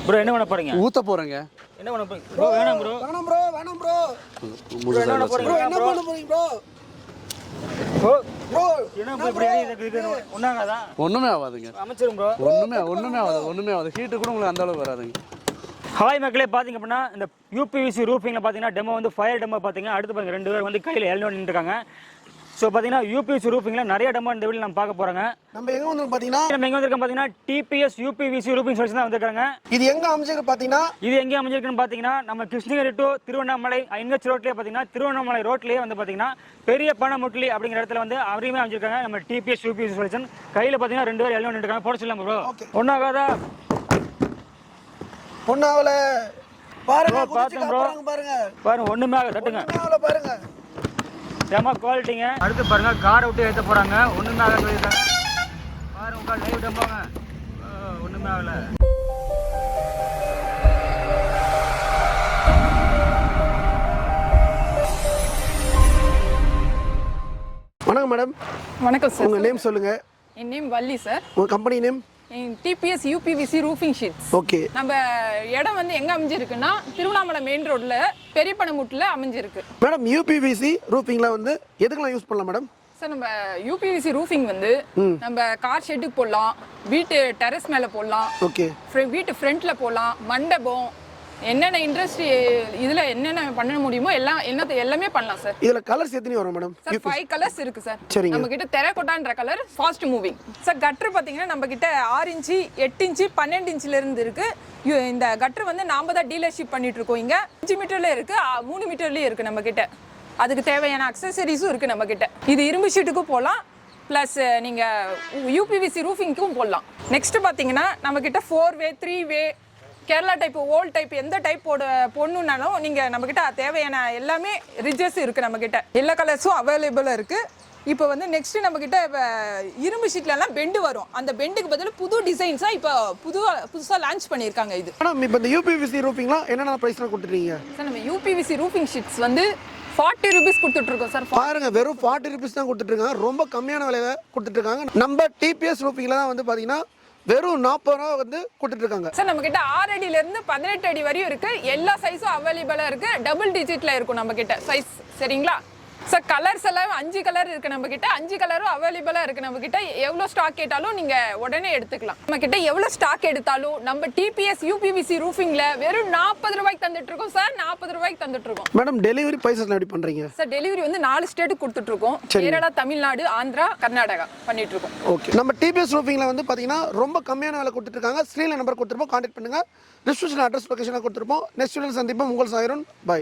Bro என்ன பண்ண போறீங்க? ஊத்த போறேங்க. என்ன பண்ண போறீங்க? ப்ரோ வேணாம் ப்ரோ. வேணாம் ப்ரோ. வேணாம் ப்ரோ. என்ன பண்ண போறீங்க? என்ன பண்ண போறீங்க ப்ரோ? ப்ரோ ப்ரோ என்ன ப்ரோ இப்படி இது ஒண்ணாகாதா? ஒண்ணுமே ஆகாதுங்க. அமைச்சிரும் ப்ரோ. ஒண்ணுமே ஆகாது. ஹீட் கூட உங்களுக்கு அந்த அளவுக்கு வராதுங்க. ஹாய் மக்களே, பாத்தீங்க அப்படின்னா இந்த யூபிவிசி ரூஃபிங்ல பாத்தீங்கன்னா டெமோ வந்து ஃபயர் டெமோ பாத்தீங்க. அடுத்து பாருங்க 2 பேர் வந்து கையில ஹெல்மெட் நின்றுருக்காங்க. ஸோ பார்த்தீங்கன்னா யூபிவிசி ரூஃபிங்ல நிறைய டெமோ இந்த வீடியோ நம்ம பார்க்க போறாங்க. நம்ம எங்க வந்து பாத்தீங்கன்னா டிபிஎஸ் யூபிவிசி ரூஃபிங் சொல்யூஷன் தான் வந்திருக்காங்க. இது எங்க அமைஞ்சிருக்கு பாத்தீங்கன்னா பாத்தீங்கன்னா நம்ம கிருஷ்ணகிரி டு திருவண்ணாமலை என்ஹெச் ரோட்லயே பாத்தீங்கன்னா திருவண்ணாமலை ரோட்லயே வந்து பாத்தீங்கன்னா பெரிய பணமுட்லி அப்படிங்கிற இடத்துல வந்து அருமையா அமைஞ்சிருக்காங்க. நம்ம டிபிஎஸ் யூபிவிசி சொல்யூஷன் கையில பாத்தீங்கன்னா 2 பேர் ஹெல்மெட் நின்றுருக்காங்க. போட சொல்லலாம் ப்ரோ. ஒன்னாகாதா? பொன்னாவல பாருங்க. பாத்துங்க ப்ரோ. பாருங்க ஒண்ணுமே ஆகாது. தட்டுங்க. பொன்னாவல பாருங்க. செம குவாலிட்டிங்க. அடுத்து பாருங்க காரை விட்டு ஏற்ற போறாங்க. ஒண்ணுமே ஆகாது சொல்லியிருக்காங்க. பாருங்க உட்கார் லைவ் டெமோங்க. ஒண்ணுமே ஆகல. வணக்கம் மேடம். வணக்கம் சார். உங்க நேம் சொல்லுங்க. என் நேம் வள்ளி சார். உங்க company name? DBS UPVC roofing sheets. Okay. நம்ம இடம் வந்து எங்க அமைஞ்சிருக்குன்னா திருவண்ணாமலை மெயின் ரோட்ல பெரியப்பனமுட்டுல அமைஞ்சிருக்கு. மேடம் யூபிவிசி ரூஃபிங்ல வந்து எதுக்கெல்லாம் யூஸ் பண்ணலாம் மேடம்? சார் நம்ம யூபிவிசி ரூஃபிங் வந்து நம்ம கார் ஷெட்டுக்கு போடலாம், வீட்டு டெரஸ் மேல போடலாம், ஓகே, வீட்டு ஃப்ரண்ட்ல போடலாம், மண்டபம், என்னென்ன இண்டஸ்ட்ரி இதுல என்னென்ன பண்ண முடியுமோ எல்லாமே பண்ணலாம் சார். இதுல கலர்ஸ் எத்தனை வரும் மேடம்? சார் 5 கலர்ஸ் இருக்கு சார். சரிங்க. நம்ம கிட்ட டெரகோட்டான்ற colour fast moving. Sir cutter பாத்தீங்கன்னா நம்ம கிட்ட 6 இன்ச்சு 8 இன்ச்சு 12 இன்ச்ல இருந்து இருக்கு. இந்த கட்டர் வந்து நாம தான் டீலர்ஷிப் பண்ணிட்டு இருக்கோம். இங்க 5 மீட்டர்ல இருக்கு, 3 மீட்டர்லயும் இருக்கு நம்ம கிட்ட. அதுக்கு தேவையான அக்சசரிஸும் இருக்கு நம்ம கிட்ட. இது இரும்பு ஷீட்டுக்கும் போடலாம், பிளஸ் நீங்க யூபிவிசி ரூஃபிங்க்கும் போடலாம். நெக்ஸ்ட் பாத்தீங்கன்னா நம்ம கிட்ட 4-வே 3-வே கேரளா டைப், ஓல்ட் டைப், எந்த டைப் போடணுன்னாலும் நீங்க நம்ம கிட்ட தேவையான எல்லாமே ரிட்ஜஸ் இருக்கு. நம்ம கிட்ட எல்லா கலர்ஸும் அவைலபிளா இருக்கு. இப்போ வந்து நெக்ஸ்ட் நம்ம கிட்ட இரும்பு ஷீட்ல எல்லாம் பெண்டு வரும். அந்த பெண்டுக்கு பதில் புது டிசைன்ஸா இப்போ புதுசா லான்ச் பண்ணிருக்காங்க. இது மேடம் இப்போ இந்த யூபிவிசி ரூஃபிங்லாம் என்னென்ன பிரைஸ்லாம் கொடுத்துட்டீங்க சார்? நம்ம யூபிவிசி ரூஃபிங் ஷீட்ஸ் வந்து 40 ரூபீஸ் கொடுத்துட்டு இருக்கோம் சார். பாருங்க வெறும் 40 ரூபீஸ் தான் கொடுத்துட்டு இருக்காங்க. ரொம்ப கம்மியான விலையில கொடுத்துட்டு இருக்காங்க. நம்ம டிபிஎஸ் ரூஃபிங்ல தான் வந்து பாத்தீங்கன்னா வெறும் 40 ரூபா வந்து கொடுத்துட்டு இருக்காங்க. சார் நம்ம கிட்ட 6 அடியில இருந்து 18 அடி வரையும் இருக்கு. எல்லா சைஸும் அவைலபிளா இருக்கு. டபுள் டிஜிட்ல இருக்கும் நம்ம கிட்ட சைஸ். சரிங்களா சார்? கலர்ஸ் எல்லாம் 5 கலர் இருக்கு நம்ம கிட்ட. 5 கலரும் அவைலபிளா இருக்கு நம்ம கிட்ட. எவ்வளவு ஸ்டாக் கேட்டாலும் நீங்க உடனே எடுத்துக்கலாம். நம்ம கிட்ட எவ்வளவு ஸ்டாக் எடுத்தாலும் நம்ம டிபிஎஸ் யூபிவிசி ரூஃபிங்ல வெறும் 40 ரூபாய்க்கு தந்துட்டு இருக்கோம் சார். 40 ரூபாய்க்கு தந்துட்டு இருக்கோம். மேடம் டெலிவரி பைசஸ் எப்படி பண்றீங்க? சார் டெலிவரி வந்து 4 ஸ்டேட்டுக்கு கொடுத்துட்டு இருக்கோம். கேரளா, தமிழ்நாடு, ஆந்திரா, கர்நாடகா பண்ணிட்டு இருக்கோம். ஓகே. நம்ம டிபிஎஸ் ரூஃபிங்ல வந்து பாத்தீங்கன்னா ரொம்ப கம்மியான விலை கொடுத்துட்டு இருக்காங்க. ஸ்கிரீன்ல நம்பர் கொடுத்துருப்போம், கான்டாக்ட் பண்ணுங்க. டிஸ்கிரிப்ஷன் அட்ரஸ் லொகேஷன் கொடுத்துருப்போம். நெக்ஸ்ட் வீடியோல சந்திப்போம். உங்கள் சாயிரோன். பை.